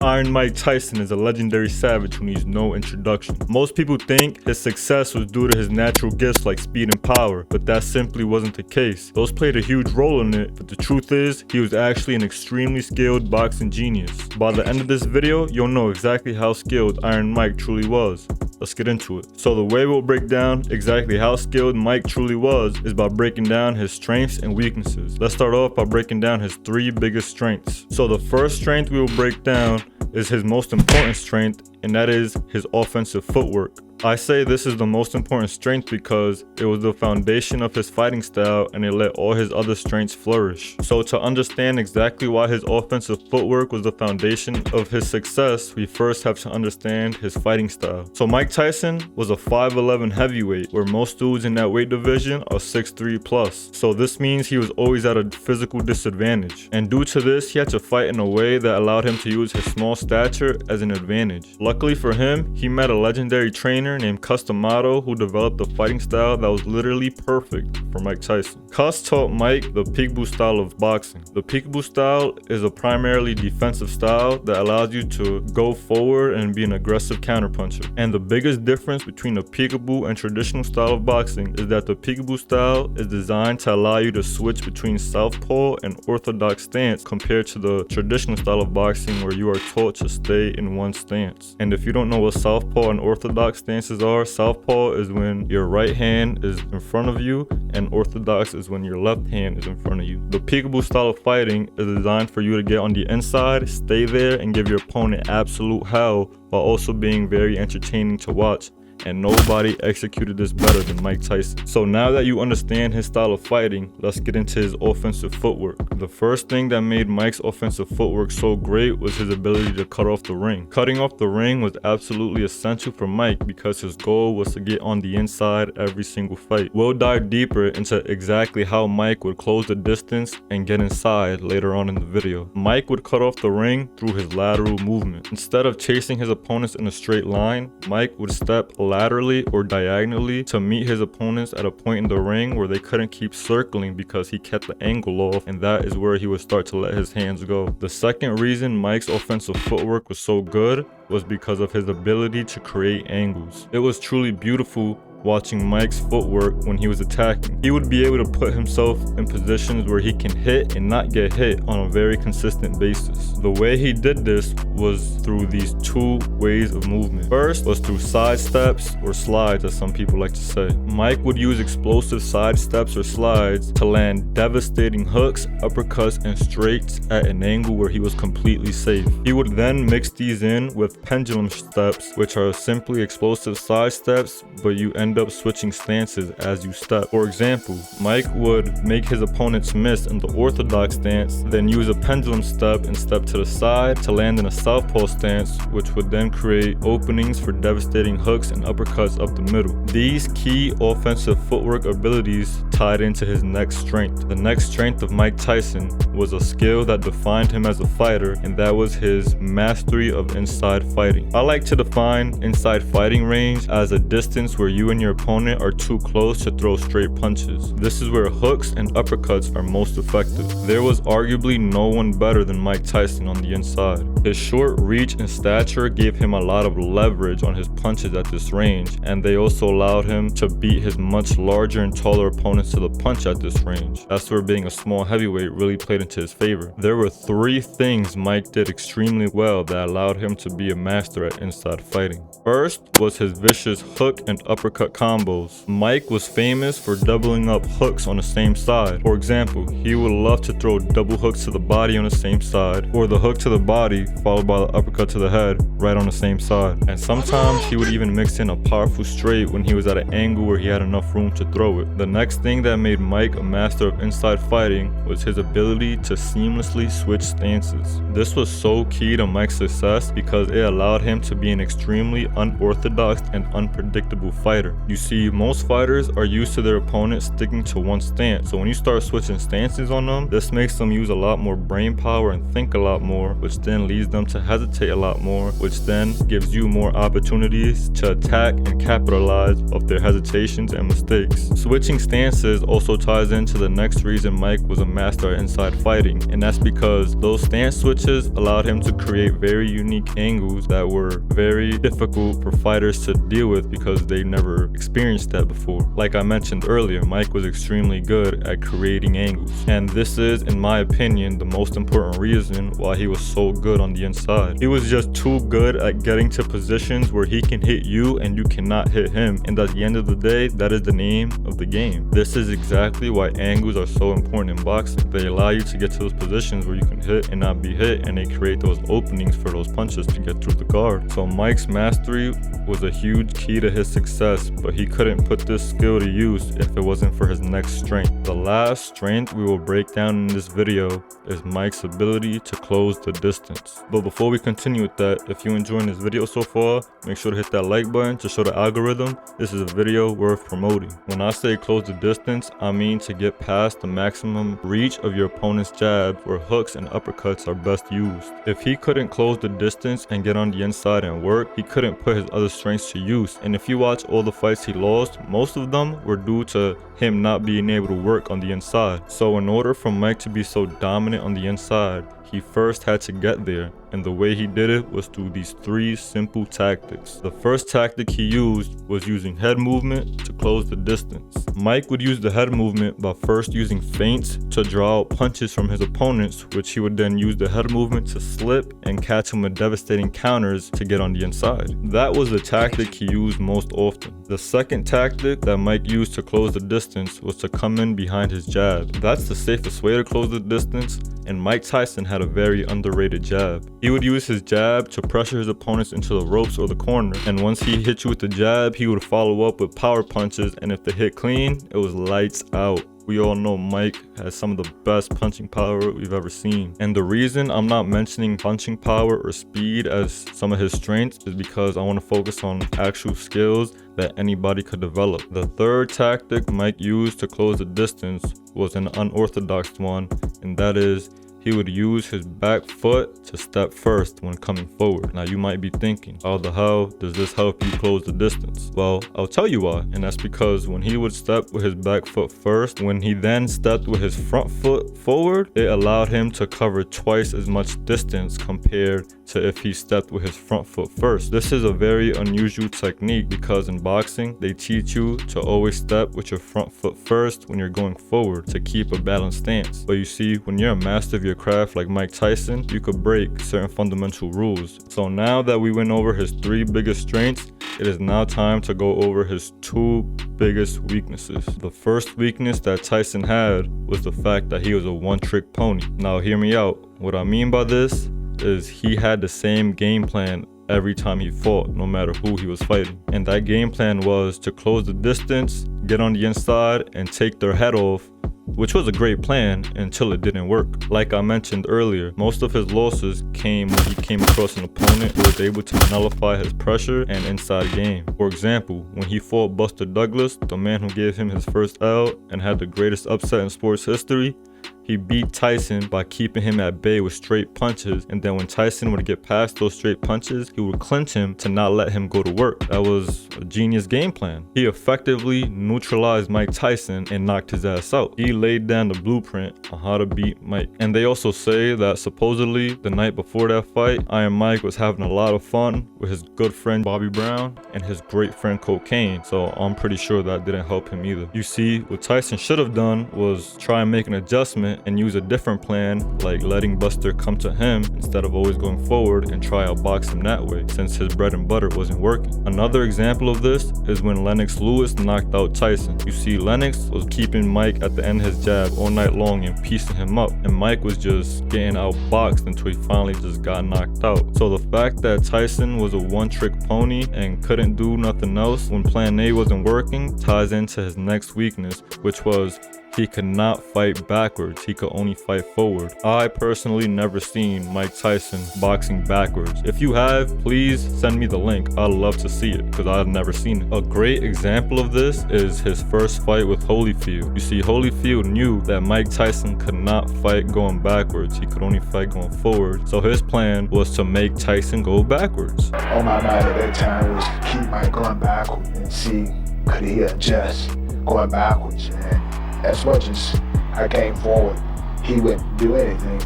Iron Mike Tyson is a legendary savage who needs no introduction. Most people think his success was due to his natural gifts like speed and power, but that simply wasn't the case. Those played a huge role in it, but the truth is, he was actually an extremely skilled boxing genius. By the end of this video, you'll know exactly how skilled Iron Mike truly was. Let's get into it. So the way we'll break down exactly how skilled Mike truly was is by breaking down his strengths and weaknesses. Let's start off by breaking down his 3 biggest strengths. So the first strength we will break down is his most important strength, and that is his offensive footwork. I say this is the most important strength because it was the foundation of his fighting style and it let all his other strengths flourish. So to understand exactly why his offensive footwork was the foundation of his success, we first have to understand his fighting style. So Mike Tyson was a 5'11" heavyweight, where most dudes in that weight division are 6'3 plus. So this means he was always at a physical disadvantage. And due to this, he had to fight in a way that allowed him to use his small stature as an advantage. Luckily for him, he met a legendary trainer named Cus D'Amato who developed a fighting style that was literally perfect for Mike Tyson. Cus taught Mike the peekaboo style of boxing. The peekaboo style is a primarily defensive style that allows you to go forward and be an aggressive counterpuncher. And the biggest difference between the peekaboo and traditional style of boxing is that the peekaboo style is designed to allow you to switch between southpaw and orthodox stance compared to the traditional style of boxing where you are taught to stay in one stance. And if you don't know what southpaw and orthodox stances are, southpaw is when your right hand is in front of you and orthodox is when your left hand is in front of you. The peekaboo style of fighting is designed for you to get on the inside, stay there, and give your opponent absolute hell while also being very entertaining to watch. And nobody executed this better than Mike Tyson. So now that you understand his style of fighting, let's get into his offensive footwork. The first thing that made Mike's offensive footwork so great was his ability to cut off the ring. Cutting off the ring was absolutely essential for Mike because his goal was to get on the inside every single fight. We'll dive deeper into exactly how Mike would close the distance and get inside later on in the video. Mike would cut off the ring through his lateral movement. Instead of chasing his opponents in a straight line, Mike would step laterally or diagonally to meet his opponents at a point in the ring where they couldn't keep circling because he kept the angle off, and that is where he would start to let his hands go. The second reason Mike's offensive footwork was so good was because of his ability to create angles. It was truly beautiful watching Mike's footwork when he was attacking. He would be able to put himself in positions where he can hit and not get hit on a very consistent basis. The way he did this was through these 2 ways of movement. First was through side steps or slides, as some people like to say. Mike would use explosive side steps or slides to land devastating hooks, uppercuts, and straights at an angle where he was completely safe. He would then mix these in with pendulum steps, which are simply explosive side steps, but you end up switching stances as you step. For example, Mike would make his opponents miss in the orthodox stance, then use a pendulum step and step to the side to land in a southpaw stance, which would then create openings for devastating hooks and uppercuts up the middle. These key offensive footwork abilities tied into his next strength. The next strength of Mike Tyson was a skill that defined him as a fighter, and that was his mastery of inside fighting. I like to define inside fighting range as a distance where you and your opponent are too close to throw straight punches. This is where hooks and uppercuts are most effective. There was arguably no one better than Mike Tyson on the inside. His short reach and stature gave him a lot of leverage on his punches at this range, and they also allowed him to beat his much larger and taller opponents to the punch at this range. That's where being a small heavyweight really played into his favor. There were 3 things Mike did extremely well that allowed him to be a master at inside fighting. First was his vicious hook and uppercut combos. Mike was famous for doubling up hooks on the same side. For example, he would love to throw double hooks to the body on the same side, or the hook to the body followed by the uppercut to the head right on the same side. And sometimes he would even mix in a powerful straight when he was at an angle where he had enough room to throw it. The next thing that made Mike a master of inside fighting was his ability to seamlessly switch stances. This was so key to Mike's success because it allowed him to be an extremely unorthodox and unpredictable fighter. You see, most fighters are used to their opponent sticking to one stance, so when you start switching stances on them, this makes them use a lot more brain power and think a lot more, which then leads leads them to hesitate a lot more, which then gives you more opportunities to attack and capitalize off their hesitations and mistakes. Switching stances also ties into the next reason Mike was a master at inside fighting, and that's because those stance switches allowed him to create very unique angles that were very difficult for fighters to deal with because they never experienced that before. Like I mentioned earlier, Mike was extremely good at creating angles, and this is, in my opinion, the most important reason why he was so good on the inside. He was just too good at getting to positions where he can hit you and you cannot hit him, and at the end of the day, that is the name of the game. This is exactly why angles are so important in boxing. They allow you to get to those positions where you can hit and not be hit, and they create those openings for those punches to get through the guard. So Mike's mastery was a huge key to his success, but he couldn't put this skill to use if it wasn't for his next strength. The last strength we will break down in this video is Mike's ability to close the distance. But before we continue with that, if you're enjoying this video so far, make sure to hit that like button to show the algorithm this is a video worth promoting. When I say close the distance, I mean to get past the maximum reach of your opponent's jab, where hooks and uppercuts are best used. If he couldn't close the distance and get on the inside and work, he couldn't put his other strengths to use. And if you watch all the fights he lost, most of them were due to him not being able to work on the inside. So in order for Mike to be so dominant on the inside, he first had to get there, and the way he did it was through these three simple tactics. The first tactic he used was using head movement to close the distance. Mike would use the head movement by first using feints to draw out punches from his opponents, which he would then use the head movement to slip and catch him with devastating counters to get on the inside. That was the tactic he used most often. The second tactic that Mike used to close the distance was to come in behind his jab. That's the safest way to close the distance, and Mike Tyson had a very underrated jab. He would use his jab to pressure his opponents into the ropes or the corner, and once he hit you with the jab, he would follow up with power punches, and if they hit clean, it was lights out. We all know Mike has some of the best punching power we've ever seen. And the reason I'm not mentioning punching power or speed as some of his strengths is because I want to focus on actual skills that anybody could develop. The third tactic Mike used to close the distance was an unorthodox one, and that is he would use his back foot to step first when coming forward. Now you might be thinking, how the hell does this help you close the distance? Well, I'll tell you why, and that's because when he would step with his back foot first, when he then stepped with his front foot forward, it allowed him to cover twice as much distance compared to if he stepped with his front foot first. This is a very unusual technique because in boxing, they teach you to always step with your front foot first when you're going forward to keep a balanced stance. But you see, when you're a master of your craft like Mike Tyson, you could break certain fundamental rules. So now that we went over his three biggest strengths, it is now time to go over his two biggest weaknesses. The first weakness that Tyson had was the fact that he was a one-trick pony. Now hear me out. What I mean by this is he had the same game plan every time he fought, no matter who he was fighting. And that game plan was to close the distance, get on the inside, and take their head off, which was a great plan until it didn't work. Like I mentioned earlier, most of his losses came when he came across an opponent who was able to nullify his pressure and inside game. For example, when he fought Buster Douglas, the man who gave him his first L and had the greatest upset in sports history, he beat Tyson by keeping him at bay with straight punches, and then when Tyson would get past those straight punches, he would clinch him to not let him go to work. That was a genius game plan. He effectively neutralized Mike Tyson and knocked his ass out. He laid down the blueprint on how to beat Mike. And they also say that supposedly the night before that fight, Iron Mike was having a lot of fun with his good friend Bobby Brown and his great friend Cocaine, so I'm pretty sure that didn't help him either. You see, what Tyson should have done was try and make an adjustment and use a different plan, like letting Buster come to him instead of always going forward and try outbox him that way, since his bread and butter wasn't working. Another example of this is when Lennox Lewis knocked out Tyson. You see, Lennox was keeping Mike at the end of his jab all night long and piecing him up, and Mike was just getting outboxed until he finally just got knocked out. So the fact that Tyson was a one-trick pony and couldn't do nothing else when plan A wasn't working ties into his next weakness, which was He could not fight backwards, he could only fight forward. I personally never seen Mike Tyson boxing backwards. If you have, please send me the link. I'd love to see it because I've never seen it. A great example of this is his first fight with Holyfield. You see, Holyfield knew that Mike Tyson could not fight going backwards, he could only fight going forward. So his plan was to make Tyson go backwards. On my mind at that time was keep Mike going backwards and see could he adjust going backwards. And as much as I came forward, he wouldn't do anything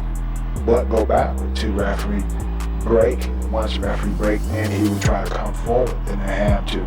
but go backward to referee break. And once referee break, then he would try to come forward. Then I have to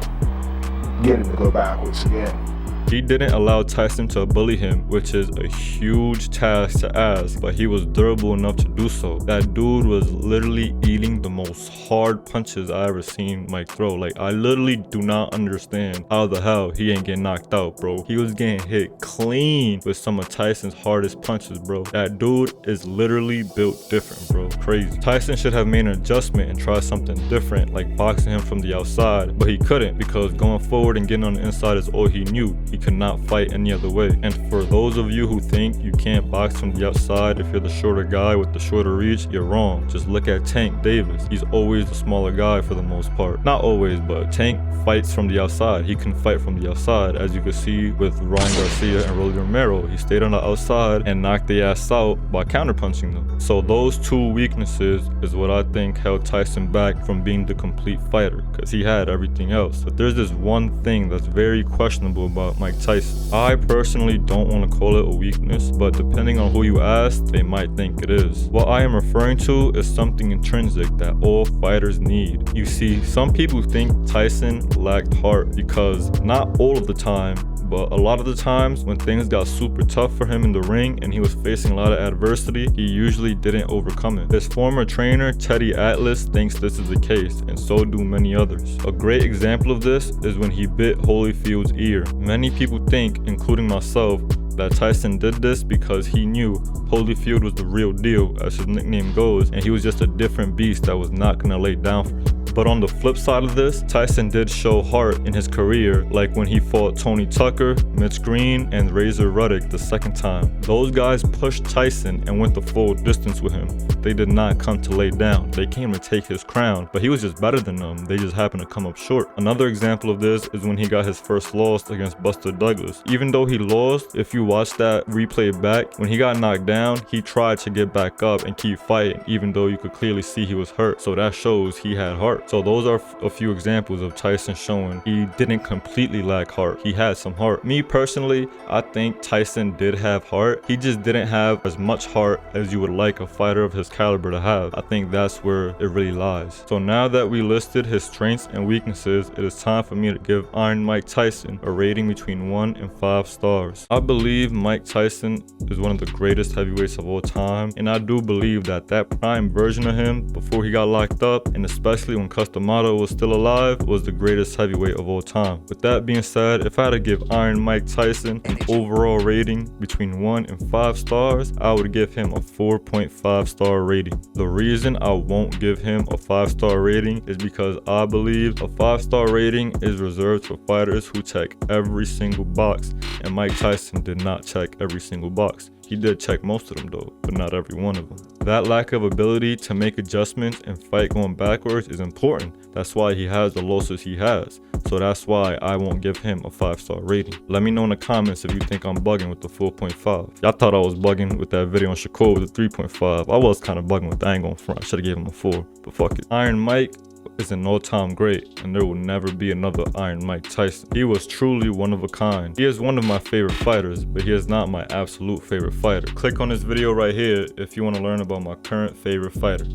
get him to go backwards again. He didn't allow Tyson to bully him, which is a huge task to ask, but he was durable enough to do so. That dude was literally eating the most hard punches I ever seen Mike throw. Like, I literally do not understand how the hell he ain't getting knocked out, bro. He was getting hit clean with some of Tyson's hardest punches, bro. That dude is literally built different, bro. Crazy. Tyson should have made an adjustment and tried something different, like boxing him from the outside, but he couldn't because going forward and getting on the inside is all he knew. He could not fight any other way. And for those of you who think you can't box from the outside if you're the shorter guy with the shorter reach, you're wrong. Just look at Tank Davis. He's always the smaller guy for the most part. Not always, but Tank fights from the outside. He can fight from the outside, as you can see with Ryan Garcia and Rolly Romero. He stayed on the outside and knocked the ass out by counterpunching them. So those two weaknesses is what I think held Tyson back from being the complete fighter, because he had everything else. But there's this one thing that's very questionable about Mike Tyson. I personally don't want to call it a weakness, but depending on who you ask, they might think it is. What I am referring to is something intrinsic that all fighters need. You see, some people think Tyson lacked heart because not all of the time, but a lot of the times when things got super tough for him in the ring and he was facing a lot of adversity, he usually didn't overcome it. His former trainer, Teddy Atlas, thinks this is the case, and so do many others. A great example of this is when he bit Holyfield's ear. Many people think, including myself, that Tyson did this because he knew Holyfield was the real deal, as his nickname goes, and he was just a different beast that was not gonna lay down for him. But on the flip side of this, Tyson did show heart in his career, like when he fought Tony Tucker, Mitch Green, and Razor Ruddock the second time. Those guys pushed Tyson and went the full distance with him. They did not come to lay down. They came to take his crown, but he was just better than them. They just happened to come up short. Another example of this is when he got his first loss against Buster Douglas. Even though he lost, if you watch that replay back, when he got knocked down, he tried to get back up and keep fighting, even though you could clearly see he was hurt. So that shows he had heart. So those are a few examples of Tyson showing he didn't completely lack heart. He had some heart. Me personally, I think Tyson did have heart. He just didn't have as much heart as you would like a fighter of his caliber to have. I think that's where it really lies. So now that we listed his strengths and weaknesses, it is time for me to give Iron Mike Tyson a rating between 1 and 5 stars. I believe Mike Tyson is one of the greatest heavyweights of all time, and I do believe that prime version of him before he got locked up, and especially when Customado was still alive, was the greatest heavyweight of all time. With that being said, if I had to give Iron Mike Tyson an overall rating between 1 and 5 stars, I would give him a 4.5 star rating. The reason I won't give him a 5-star rating is because I believe a 5-star rating is reserved for fighters who check every single box, and Mike Tyson did not check every single box. He did check most of them though, but not every one of them. That lack of ability to make adjustments and fight going backwards is important. That's why he has the losses he has. So that's why I won't give him a 5-star rating. Let me know in the comments if you think I'm bugging with the 4.5. Y'all thought I was bugging with that video on Shakur with the 3.5. I was kind of bugging with the angle in front. I should have gave him a 4, but fuck it. Iron Mike is an all-time great, and there will never be another Iron Mike Tyson. He was truly one of a kind. He is one of my favorite fighters, but he is not my absolute favorite fighter. Click on this video right here if you want to learn about my current favorite fighter.